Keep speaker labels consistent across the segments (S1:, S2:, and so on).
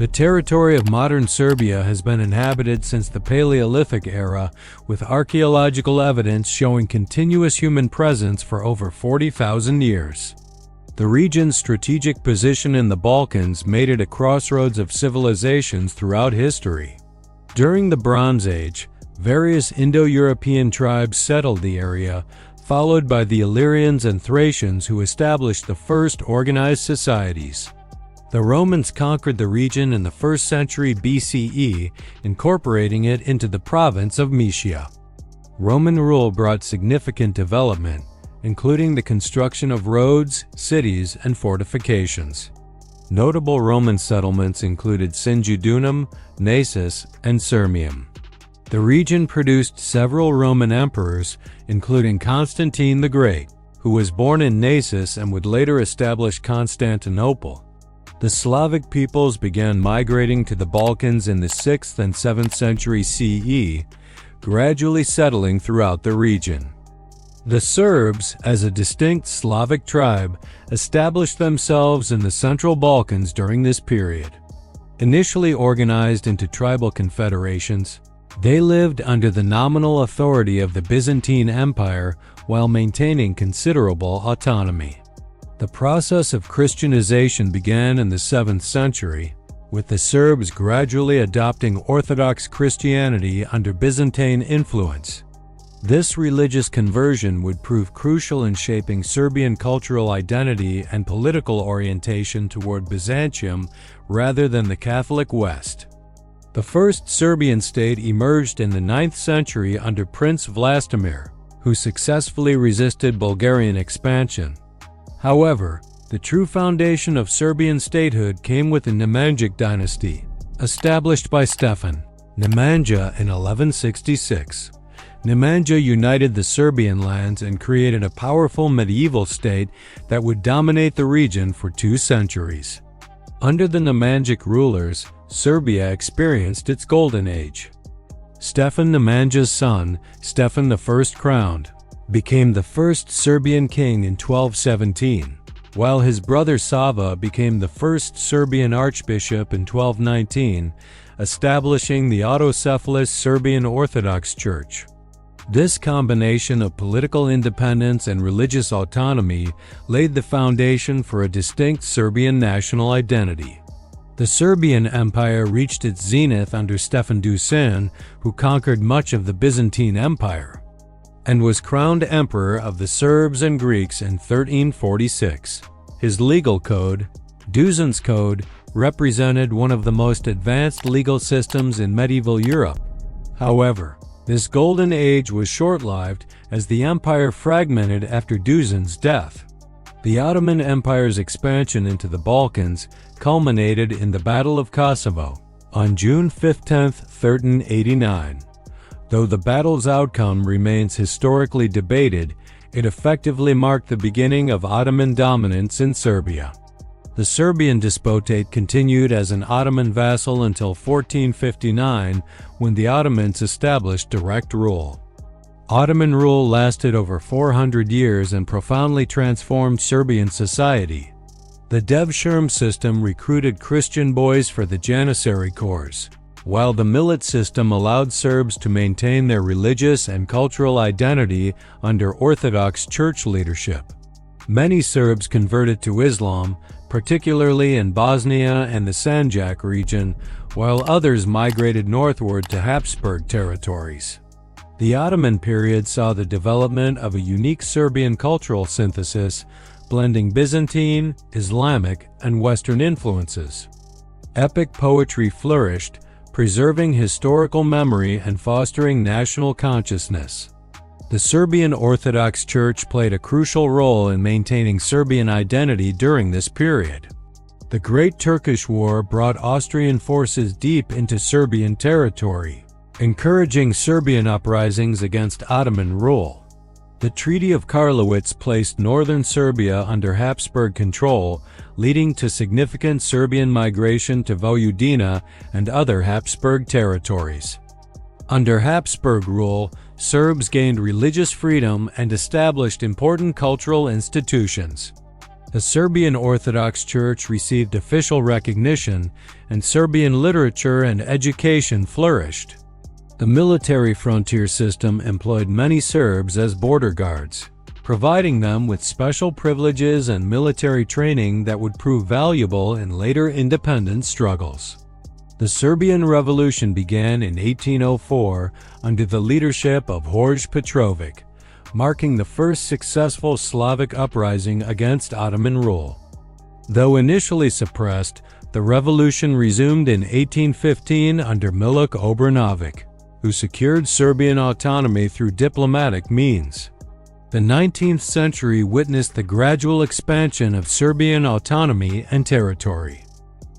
S1: The territory of modern Serbia has been inhabited since the Paleolithic era, with archaeological evidence showing continuous human presence for over 40,000 years. The region's strategic position in the Balkans made it a crossroads of civilizations throughout history. During the Bronze Age, various Indo-European tribes settled the area, followed by the Illyrians and Thracians, who established the first organized societies. The Romans conquered the region in the 1st century BCE, incorporating it into the province of Mysia. Roman rule brought significant development, including the construction of roads, cities, and fortifications. Notable Roman settlements included Singidunum, Naissus, and Sirmium. The region produced several Roman emperors, including Constantine the Great, who was born in Naissus and would later establish Constantinople. The Slavic peoples began migrating to the Balkans in the 6th and 7th century CE, gradually settling throughout the region. The Serbs, as a distinct Slavic tribe, established themselves in the Central Balkans during this period. Initially organized into tribal confederations, they lived under the nominal authority of the Byzantine Empire while maintaining considerable autonomy. The process of Christianization began in the 7th century, with the Serbs gradually adopting Orthodox Christianity under Byzantine influence. This religious conversion would prove crucial in shaping Serbian cultural identity and political orientation toward Byzantium rather than the Catholic West. The first Serbian state emerged in the 9th century under Prince Vlastimir, who successfully resisted Bulgarian expansion. However, the true foundation of Serbian statehood came with the Nemanjic dynasty, established by Stefan Nemanja in 1166. Nemanja united the Serbian lands and created a powerful medieval state that would dominate the region for 2 centuries. Under the Nemanjic rulers, Serbia experienced its golden age. Stefan Nemanja's son, Stefan I Crowned, became the first Serbian king in 1217, while his brother Sava became the first Serbian archbishop in 1219, establishing the autocephalous Serbian Orthodox Church. This combination of political independence and religious autonomy laid the foundation for a distinct Serbian national identity. The Serbian Empire reached its zenith under Stefan Dusan, who conquered much of the Byzantine Empire, and was crowned emperor of the Serbs and Greeks in 1346. His legal code, Dusan's Code, represented one of the most advanced legal systems in medieval Europe. However, this golden age was short-lived as the empire fragmented after Dusan's death. The Ottoman Empire's expansion into the Balkans culminated in the Battle of Kosovo on June 15, 1389. Though the battle's outcome remains historically debated, it effectively marked the beginning of Ottoman dominance in Serbia. The Serbian despotate continued as an Ottoman vassal until 1459, when the Ottomans established direct rule. Ottoman rule lasted over 400 years and profoundly transformed Serbian society. The Devshirme system recruited Christian boys for the Janissary Corps, while the millet system allowed Serbs to maintain their religious and cultural identity under Orthodox Church leadership. Many Serbs converted to Islam, particularly in Bosnia and the Sanjak region, while others migrated northward to Habsburg territories. The Ottoman period saw the development of a unique Serbian cultural synthesis, blending Byzantine, Islamic, and Western influences. Epic poetry flourished, preserving historical memory and fostering national consciousness. The Serbian Orthodox Church played a crucial role in maintaining Serbian identity during this period. The Great Turkish War brought Austrian forces deep into Serbian territory, encouraging Serbian uprisings against Ottoman rule. The Treaty of Karlowitz placed northern Serbia under Habsburg control, leading to significant Serbian migration to Vojvodina and other Habsburg territories. Under Habsburg rule, Serbs gained religious freedom and established important cultural institutions. The Serbian Orthodox Church received official recognition, and Serbian literature and education flourished. The military frontier system employed many Serbs as border guards, providing them with special privileges and military training that would prove valuable in later independence struggles. The Serbian Revolution began in 1804 under the leadership of Horj Petrović, marking the first successful Slavic uprising against Ottoman rule. Though initially suppressed, the revolution resumed in 1815 under Miluk Obrenović, who secured Serbian autonomy through diplomatic means. The 19th century witnessed the gradual expansion of Serbian autonomy and territory.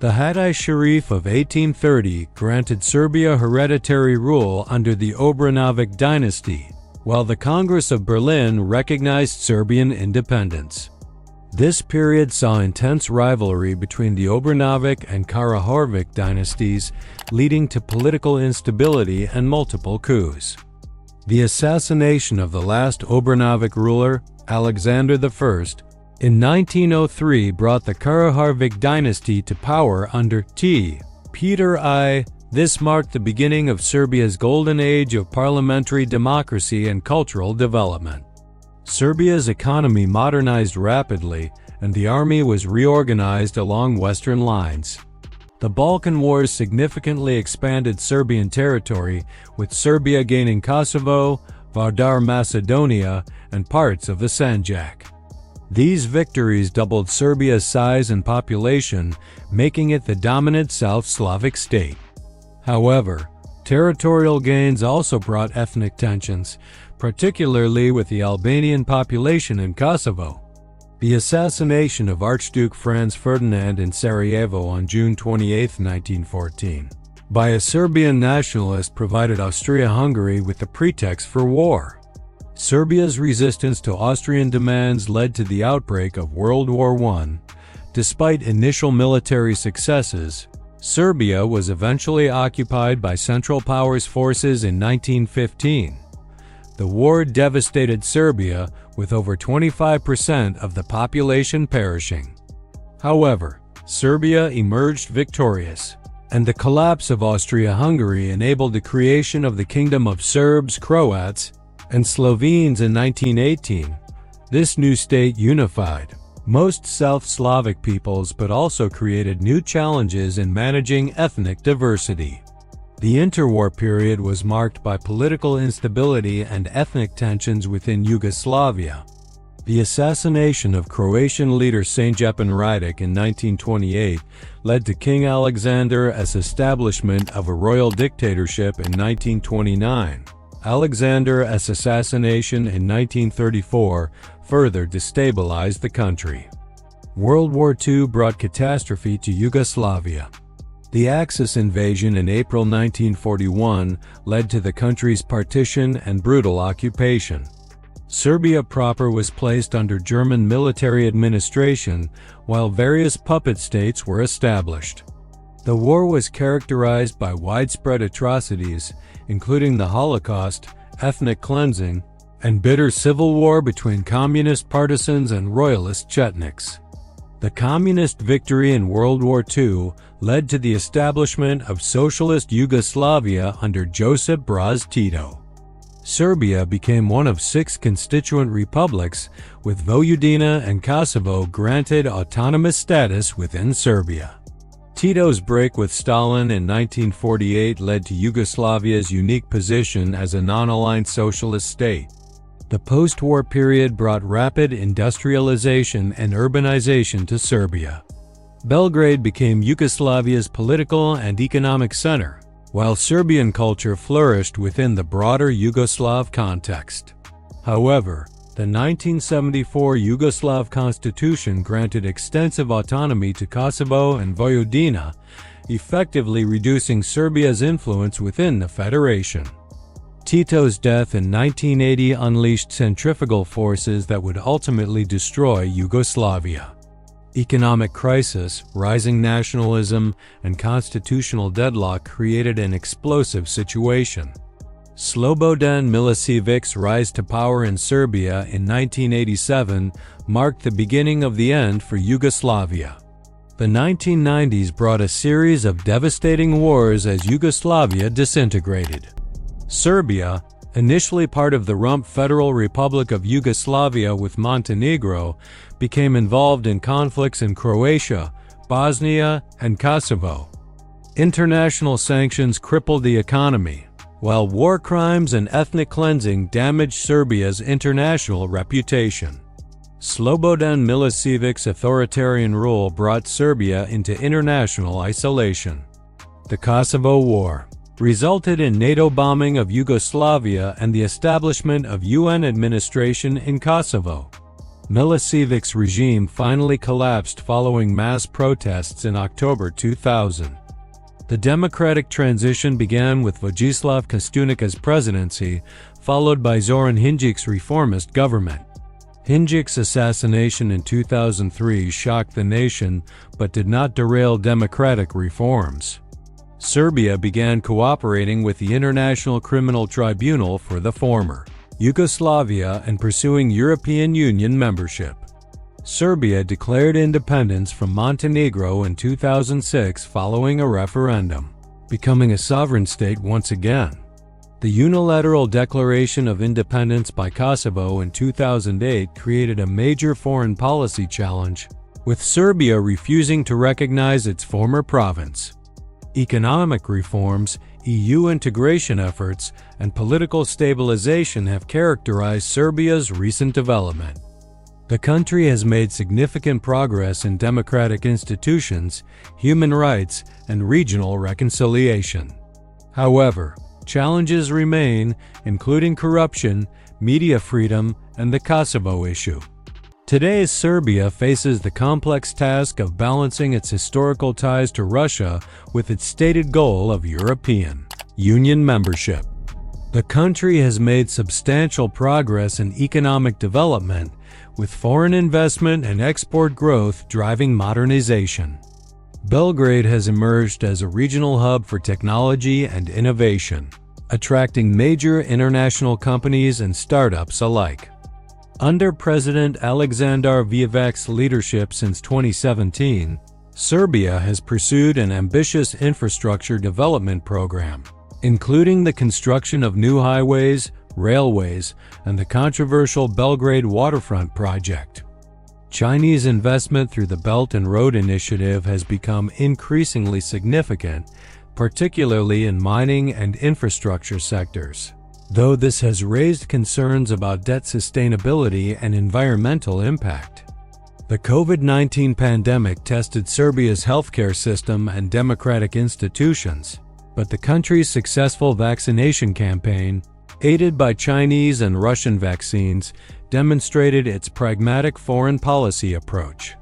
S1: The Hadai Sharif of 1830 granted Serbia hereditary rule under the Obrenović dynasty, while the Congress of Berlin recognized Serbian independence. This period saw intense rivalry between the Obrenović and Karađorđević dynasties, leading to political instability and multiple coups. The assassination of the last Obrenović ruler, Alexander I, in 1903 brought the Karađorđević dynasty to power under Peter I. This marked the beginning of Serbia's golden age of parliamentary democracy and cultural development. Serbia's economy modernized rapidly, and the army was reorganized along western lines. The Balkan Wars significantly expanded Serbian territory, with Serbia gaining Kosovo, Vardar Macedonia, and parts of the Sanjak. These victories doubled Serbia's size and population, making it the dominant South Slavic state. However, territorial gains also brought ethnic tensions, particularly with the Albanian population in Kosovo. The assassination of Archduke Franz Ferdinand in Sarajevo on June 28, 1914, by a Serbian nationalist provided Austria-Hungary with the pretext for war. Serbia's resistance to Austrian demands led to the outbreak of World War I. Despite initial military successes, Serbia was eventually occupied by Central Powers forces in 1915. The war devastated Serbia, with over 25% of the population perishing. However, Serbia emerged victorious, and the collapse of Austria-Hungary enabled the creation of the Kingdom of Serbs, Croats, and Slovenes in 1918. This new state unified most South Slavic peoples but also created new challenges in managing ethnic diversity. The interwar period was marked by political instability and ethnic tensions within Yugoslavia. The assassination of Croatian leader Stjepan Radić in 1928 led to King Alexander's establishment of a royal dictatorship in 1929. Alexander's assassination in 1934 further destabilized the country. World War II brought catastrophe to Yugoslavia. The Axis invasion in April 1941 led to the country's partition and brutal occupation. Serbia proper was placed under German military administration, while various puppet states were established. The war was characterized by widespread atrocities, including the Holocaust, ethnic cleansing, and bitter civil war between communist partisans and royalist Chetniks. The communist victory in World War II led to the establishment of Socialist Yugoslavia under Josip Broz Tito. Serbia became one of 6 constituent republics, with Vojvodina and Kosovo granted autonomous status within Serbia. Tito's break with Stalin in 1948 led to Yugoslavia's unique position as a non-aligned socialist state. The post-war period brought rapid industrialization and urbanization to Serbia. Belgrade became Yugoslavia's political and economic center, while Serbian culture flourished within the broader Yugoslav context. However, the 1974 Yugoslav constitution granted extensive autonomy to Kosovo and Vojvodina, effectively reducing Serbia's influence within the federation. Tito's death in 1980 unleashed centrifugal forces that would ultimately destroy Yugoslavia. Economic crisis, rising nationalism, and constitutional deadlock created an explosive situation. Slobodan Milosevic's rise to power in Serbia in 1987 marked the beginning of the end for Yugoslavia. The 1990s brought a series of devastating wars as Yugoslavia disintegrated. Serbia, initially part of the rump Federal Republic of Yugoslavia with Montenegro, became involved in conflicts in Croatia, Bosnia, and Kosovo. International sanctions crippled the economy, while war crimes and ethnic cleansing damaged Serbia's international reputation. Slobodan Milosevic's authoritarian rule brought Serbia into international isolation. The Kosovo War resulted in NATO bombing of Yugoslavia and the establishment of UN administration in Kosovo. Milosevic's regime finally collapsed following mass protests in October 2000. The democratic transition began with Vojislav Koštuniča's presidency, followed by Zoran Đinđic's reformist government. Đinđic's assassination in 2003 shocked the nation but did not derail democratic reforms. Serbia began cooperating with the International Criminal Tribunal for the former Yugoslavia and pursuing European Union membership. Serbia declared independence from Montenegro in 2006 following a referendum, becoming a sovereign state once again. The unilateral declaration of independence by Kosovo in 2008 created a major foreign policy challenge, with Serbia refusing to recognize its former province. Economic reforms, EU integration efforts, and political stabilization have characterized Serbia's recent development. The country has made significant progress in democratic institutions, human rights, and regional reconciliation. However, challenges remain, including corruption, media freedom, and the Kosovo issue. Today's Serbia faces the complex task of balancing its historical ties to Russia with its stated goal of European Union membership. The country has made substantial progress in economic development, with foreign investment and export growth driving modernization. Belgrade has emerged as a regional hub for technology and innovation, attracting major international companies and startups alike. Under President Aleksandar Vučić's leadership since 2017, Serbia has pursued an ambitious infrastructure development program, including the construction of new highways, railways, and the controversial Belgrade waterfront project. Chinese investment through the Belt and Road Initiative has become increasingly significant, particularly in mining and infrastructure sectors, though this has raised concerns about debt sustainability and environmental impact. The COVID-19 pandemic tested Serbia's healthcare system and democratic institutions, but the country's successful vaccination campaign, aided by Chinese and Russian vaccines, demonstrated its pragmatic foreign policy approach.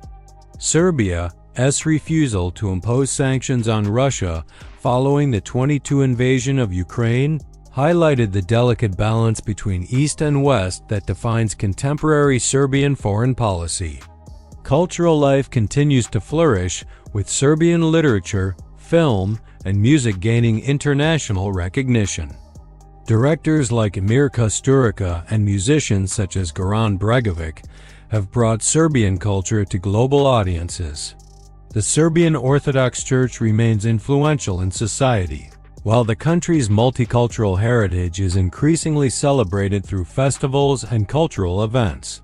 S1: Serbia's refusal to impose sanctions on Russia following the 2022 invasion of Ukraine highlighted the delicate balance between East and West that defines contemporary Serbian foreign policy. Cultural life continues to flourish, with Serbian literature, film, and music gaining international recognition. Directors like Emir Kusturica and musicians such as Goran Bregović have brought Serbian culture to global audiences. The Serbian Orthodox Church remains influential in society, while the country's multicultural heritage is increasingly celebrated through festivals and cultural events.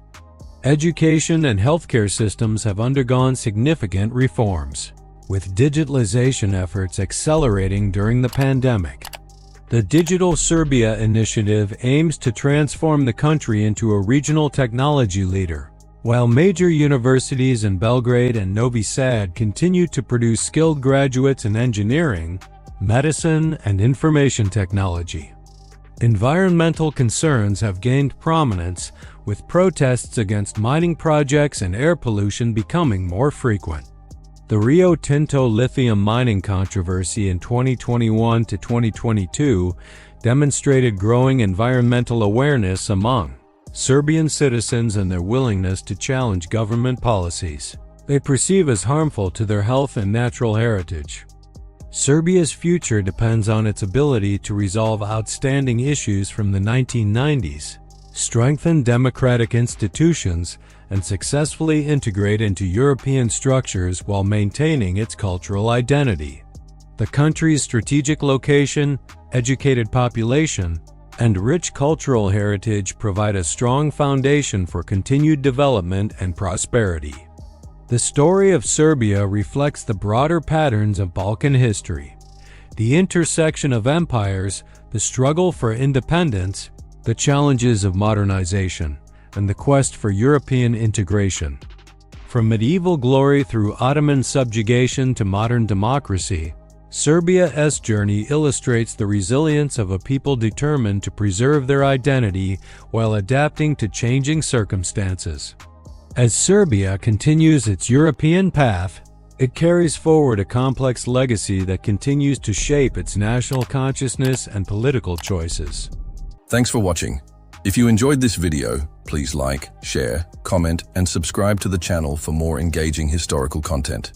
S1: Education and healthcare systems have undergone significant reforms, with digitalization efforts accelerating during the pandemic. The Digital Serbia initiative aims to transform the country into a regional technology leader, while major universities in Belgrade and Novi Sad continue to produce skilled graduates in engineering, medicine, and information technology. Environmental concerns have gained prominence, with protests against mining projects and air pollution becoming more frequent. The Rio Tinto lithium mining controversy in 2021 to 2022 demonstrated growing environmental awareness among Serbian citizens and their willingness to challenge government policies they perceive as harmful to their health and natural heritage. Serbia's future depends on its ability to resolve outstanding issues from the 1990s, strengthen democratic institutions, and successfully integrate into European structures while maintaining its cultural identity. The country's strategic location, educated population, and rich cultural heritage provide a strong foundation for continued development and prosperity. The story of Serbia reflects the broader patterns of Balkan history. The intersection of empires, the struggle for independence, the challenges of modernization, and the quest for European integration. From medieval glory through Ottoman subjugation to modern democracy, Serbia's journey illustrates the resilience of a people determined to preserve their identity while adapting to changing circumstances. As Serbia continues its European path, it carries forward a complex legacy that continues to shape its national consciousness and political choices.
S2: Thanks for watching. If you enjoyed this video, please like, share, comment, and subscribe to the channel for more engaging historical content.